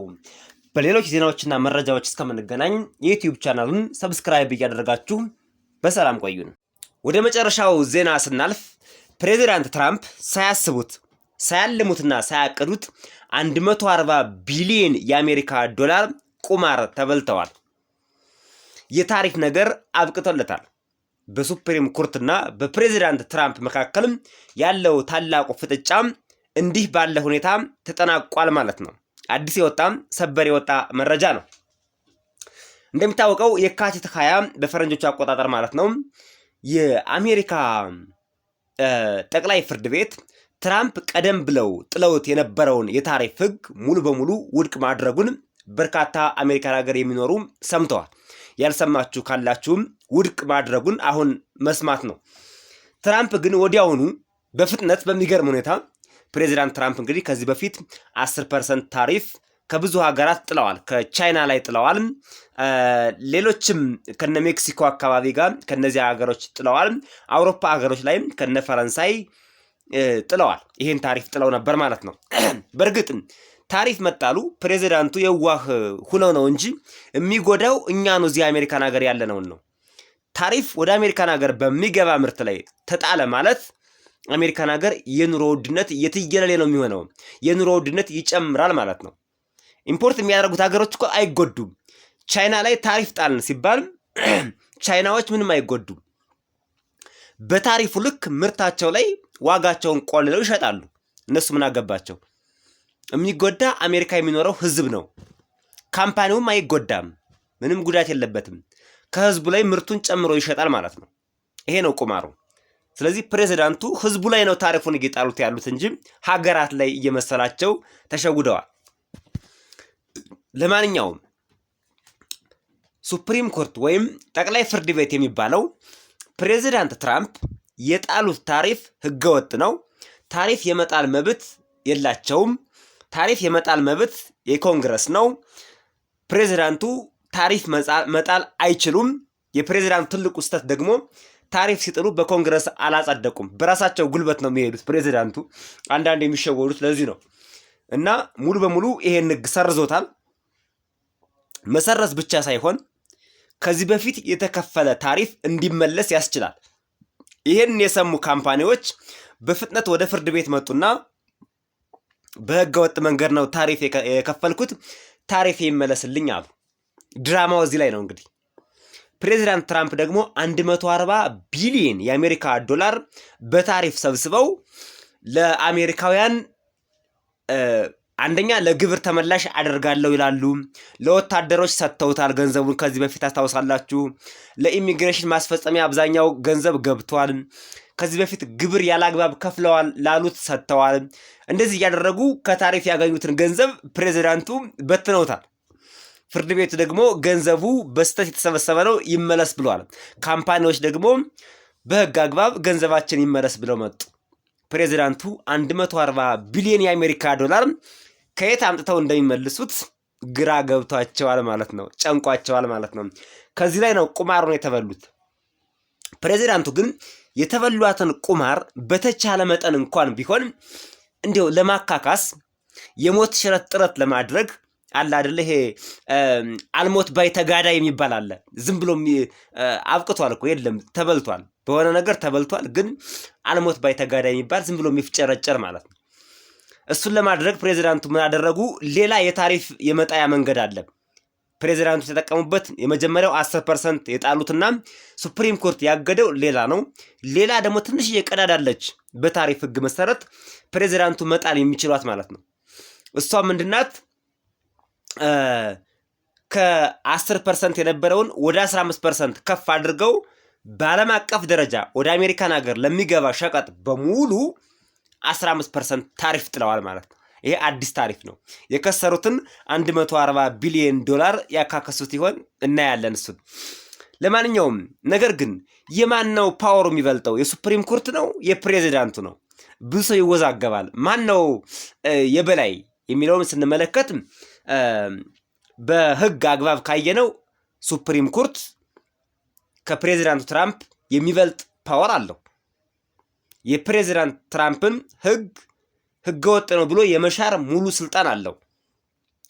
በሌሎች ዜናዎችና መረጃዎች እስከምንገናኝ የዩቲዩብ ቻናሉን ሰብስክራይብ እያደረጋችሁ በሰላም ቆዩን። ወደ መጨረሻው ዜና ስናልፍ ፕሬዚዳንት ትራምፕ ሳያስቡት ሳያልሙትና ሳያቅዱት 140 ቢሊዮን የአሜሪካ ዶላር ቁማር ተበልተዋል። የታሪፍ ነገር አብቅቶለታል። በሱፕሪም ኮርትና በፕሬዚዳንት ትራምፕ መካከልም ያለው ታላቁ ፍጥጫ እንዲህ ባለ ሁኔታ ተጠናቋል ማለት ነው። አዲስ የወጣም ሰበር የወጣ መረጃ ነው። እንደሚታወቀው የካቲት 20 በፈረንጆቹ አቆጣጠር ማለት ነው የአሜሪካ ጠቅላይ ፍርድ ቤት ትራምፕ ቀደም ብለው ጥለውት የነበረውን የታሪፍ ህግ ሙሉ በሙሉ ውድቅ ማድረጉን በርካታ አሜሪካን ሀገር የሚኖሩ ሰምተዋል። ያልሰማችሁ ካላችሁም ውድቅ ማድረጉን አሁን መስማት ነው። ትራምፕ ግን ወዲያውኑ በፍጥነት በሚገርም ሁኔታ ፕሬዚዳንት ትራምፕ እንግዲህ ከዚህ በፊት 10% ታሪፍ ከብዙ ሀገራት ጥለዋል። ከቻይና ላይ ጥለዋል። ሌሎችም ከነ ሜክሲኮ አካባቢ ጋር ከነዚህ ሀገሮች ጥለዋል። አውሮፓ ሀገሮች ላይም ከነ ፈረንሳይ ጥለዋል። ይሄን ታሪፍ ጥለው ነበር ማለት ነው። በእርግጥ ታሪፍ መጣሉ ፕሬዚዳንቱ የዋህ ሁነው ነው እንጂ የሚጎዳው እኛኑ እዚህ አሜሪካን ሀገር ያለነውን ነው። ታሪፍ ወደ አሜሪካን ሀገር በሚገባ ምርት ላይ ተጣለ ማለት አሜሪካን ሀገር የኑሮ ውድነት የትየለሌ ነው የሚሆነው። የኑሮ ውድነት ይጨምራል ማለት ነው። ኢምፖርት የሚያደርጉት ሀገሮች እኮ አይጎዱም። ቻይና ላይ ታሪፍ ጣልን ሲባል ቻይናዎች ምንም አይጎዱም። በታሪፉ ልክ ምርታቸው ላይ ዋጋቸውን ቆልለው ይሸጣሉ። እነሱ ምን አገባቸው? የሚጎዳ አሜሪካ የሚኖረው ህዝብ ነው። ካምፓኒውም አይጎዳም፣ ምንም ጉዳት የለበትም። ከህዝቡ ላይ ምርቱን ጨምሮ ይሸጣል ማለት ነው። ይሄ ነው ቁማሩ። ስለዚህ ፕሬዚዳንቱ ህዝቡ ላይ ነው ታሪፉን እየጣሉት ያሉት እንጂ ሀገራት ላይ እየመሰላቸው ተሸውደዋል። ለማንኛውም ሱፕሪም ኮርት ወይም ጠቅላይ ፍርድ ቤት የሚባለው ፕሬዚዳንት ትራምፕ የጣሉት ታሪፍ ህገወጥ ነው፣ ታሪፍ የመጣል መብት የላቸውም፣ ታሪፍ የመጣል መብት የኮንግረስ ነው፣ ፕሬዚዳንቱ ታሪፍ መጣል አይችሉም። የፕሬዚዳንቱ ትልቁ ስህተት ደግሞ ታሪፍ ሲጥሉ በኮንግረስ አላጸደቁም። በራሳቸው ጉልበት ነው የሚሄዱት ፕሬዚዳንቱ። አንዳንድ የሚሸወዱት ለዚህ ነው እና ሙሉ በሙሉ ይሄን ህግ ሰርዞታል። መሰረዝ ብቻ ሳይሆን ከዚህ በፊት የተከፈለ ታሪፍ እንዲመለስ ያስችላል። ይሄን የሰሙ ካምፓኒዎች በፍጥነት ወደ ፍርድ ቤት መጡና በህገወጥ መንገድ ነው ታሪፍ የከፈልኩት፣ ታሪፍ ይመለስልኝ አሉ። ድራማው እዚህ ላይ ነው እንግዲህ። ፕሬዚዳንት ትራምፕ ደግሞ 140 ቢሊዮን የአሜሪካ ዶላር በታሪፍ ሰብስበው ለአሜሪካውያን አንደኛ ለግብር ተመላሽ አደርጋለሁ ይላሉ። ለወታደሮች ሰጥተውታል ገንዘቡን፣ ከዚህ በፊት አስታውሳላችሁ። ለኢሚግሬሽን ማስፈጸሚያ አብዛኛው ገንዘብ ገብቷል። ከዚህ በፊት ግብር ያላግባብ ከፍለዋል ላሉት ሰጥተዋል። እንደዚህ እያደረጉ ከታሪፍ ያገኙትን ገንዘብ ፕሬዚዳንቱ በትነውታል። ፍርድ ቤቱ ደግሞ ገንዘቡ በስተት የተሰበሰበ ነው ይመለስ ብለዋል። ካምፓኒዎች ደግሞ በህግ አግባብ ገንዘባችን ይመለስ ብለው መጡ። ፕሬዚዳንቱ 140 ቢሊዮን የአሜሪካ ዶላር ከየት አምጥተው እንደሚመልሱት ግራ ገብቷቸዋል ማለት ነው፣ ጨንቋቸዋል ማለት ነው። ከዚህ ላይ ነው ቁማሩን የተበሉት። ፕሬዚዳንቱ ግን የተበሏትን ቁማር በተቻለ መጠን እንኳን ቢሆን እንዲው ለማካካስ የሞት ሽረት ጥረት ለማድረግ አለ አይደለ ይሄ አልሞት ባይ ተጋዳይ የሚባል አለ። ዝም ብሎ አብቅቷል እኮ የለም ተበልቷል፣ በሆነ ነገር ተበልቷል፣ ግን አልሞት ባይ ተጋዳይ የሚባል ዝም ብሎ የሚፍጨረጨር ማለት ነው። እሱን ለማድረግ ፕሬዚዳንቱ ምን አደረጉ? ሌላ የታሪፍ የመጣያ መንገድ አለ። ፕሬዚዳንቱ የተጠቀሙበት የመጀመሪያው 10% የጣሉትና ሱፕሪም ኮርት ያገደው ሌላ ነው። ሌላ ደግሞ ትንሽዬ ቀዳዳለች በታሪፍ ህግ መሰረት ፕሬዚዳንቱ መጣል የሚችሏት ማለት ነው። እሷ ምንድናት? ከ10% የነበረውን ወደ 15% ከፍ አድርገው በዓለም አቀፍ ደረጃ ወደ አሜሪካን ሀገር ለሚገባ ሸቀጥ በሙሉ 15% ታሪፍ ጥለዋል ማለት ነው። ይሄ አዲስ ታሪፍ ነው። የከሰሩትን $140 ቢሊዮን ያካከሱት ይሆን እናያለን እሱን። ለማንኛውም ነገር ግን የማን ነው ፓወሩ የሚበልጠው? የሱፕሪም ኮርት ነው የፕሬዚዳንቱ ነው? ብዙ ሰው ይወዛገባል። ማን ነው የበላይ የሚለውን ስንመለከት በህግ አግባብ ካየነው ሱፕሪም ኮርት ከፕሬዚዳንቱ ትራምፕ የሚበልጥ ፓወር አለው። የፕሬዚዳንት ትራምፕን ህገወጥ ነው ብሎ የመሻር ሙሉ ስልጣን አለው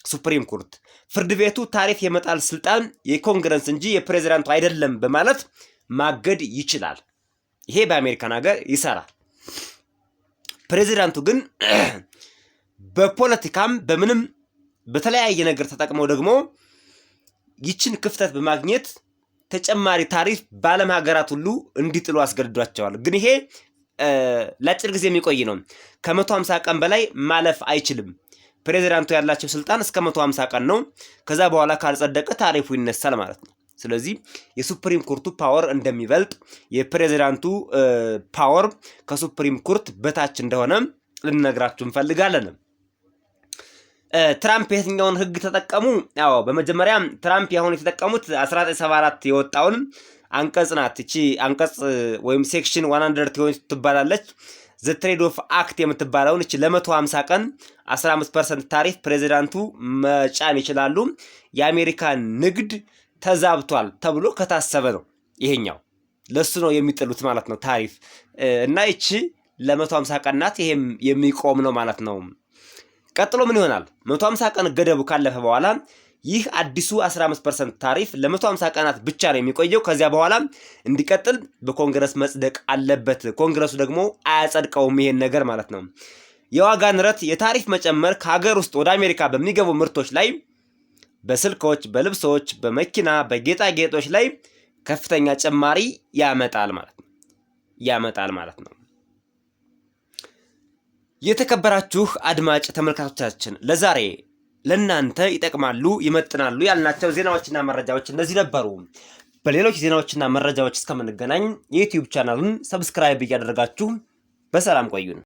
ሱፕሪም ኮርት። ፍርድ ቤቱ ታሪፍ የመጣል ስልጣን የኮንግረስ እንጂ የፕሬዚዳንቱ አይደለም በማለት ማገድ ይችላል። ይሄ በአሜሪካን ሀገር ይሰራል። ፕሬዚዳንቱ ግን በፖለቲካም በምንም በተለያየ ነገር ተጠቅመው ደግሞ ይችን ክፍተት በማግኘት ተጨማሪ ታሪፍ በዓለም ሀገራት ሁሉ እንዲጥሉ አስገድዷቸዋል። ግን ይሄ ለአጭር ጊዜ የሚቆይ ነው። ከ150 ቀን በላይ ማለፍ አይችልም። ፕሬዚዳንቱ ያላቸው ስልጣን እስከ 150 ቀን ነው። ከዛ በኋላ ካልጸደቀ ታሪፉ ይነሳል ማለት ነው። ስለዚህ የሱፕሪም ኮርቱ ፓወር እንደሚበልጥ፣ የፕሬዚዳንቱ ፓወር ከሱፕሪም ኮርት በታች እንደሆነ ልነግራችሁ እንፈልጋለን። ትራምፕ የትኛውን ህግ ተጠቀሙ? ያው በመጀመሪያ ትራምፕ ያሁን የተጠቀሙት 1974 የወጣውን አንቀጽ ናት። እቺ አንቀጽ ወይም ሴክሽን 120 ትባላለች። ዘ ትሬድ ኦፍ አክት የምትባለውን እቺ ለ150 ቀን 15% ታሪፍ ፕሬዚዳንቱ መጫን ይችላሉ። የአሜሪካ ንግድ ተዛብቷል ተብሎ ከታሰበ ነው ይሄኛው ለሱ ነው የሚጥሉት ማለት ነው ታሪፍ እና እቺ ለ150 ቀን ናት። ይሄም የሚቆም ነው ማለት ነው። ቀጥሎ ምን ይሆናል? 150 ቀን ገደቡ ካለፈ በኋላ ይህ አዲሱ 15% ታሪፍ ለ150 ቀናት ብቻ ነው የሚቆየው። ከዚያ በኋላ እንዲቀጥል በኮንግረስ መጽደቅ አለበት። ኮንግረሱ ደግሞ አያጸድቀውም ይሄን ነገር ማለት ነው። የዋጋ ንረት፣ የታሪፍ መጨመር ከሀገር ውስጥ ወደ አሜሪካ በሚገቡ ምርቶች ላይ በስልኮች፣ በልብሶች፣ በመኪና፣ በጌጣጌጦች ላይ ከፍተኛ ጭማሪ ያመጣል ማለት ነው። የተከበራችሁ አድማጭ ተመልካቾቻችን ለዛሬ ለናንተ ይጠቅማሉ ይመጥናሉ ያልናቸው ዜናዎችና መረጃዎች እነዚህ ነበሩ። በሌሎች ዜናዎችና መረጃዎች እስከምንገናኝ የዩቲዩብ ቻናሉን ሰብስክራይብ እያደረጋችሁ በሰላም ቆዩን።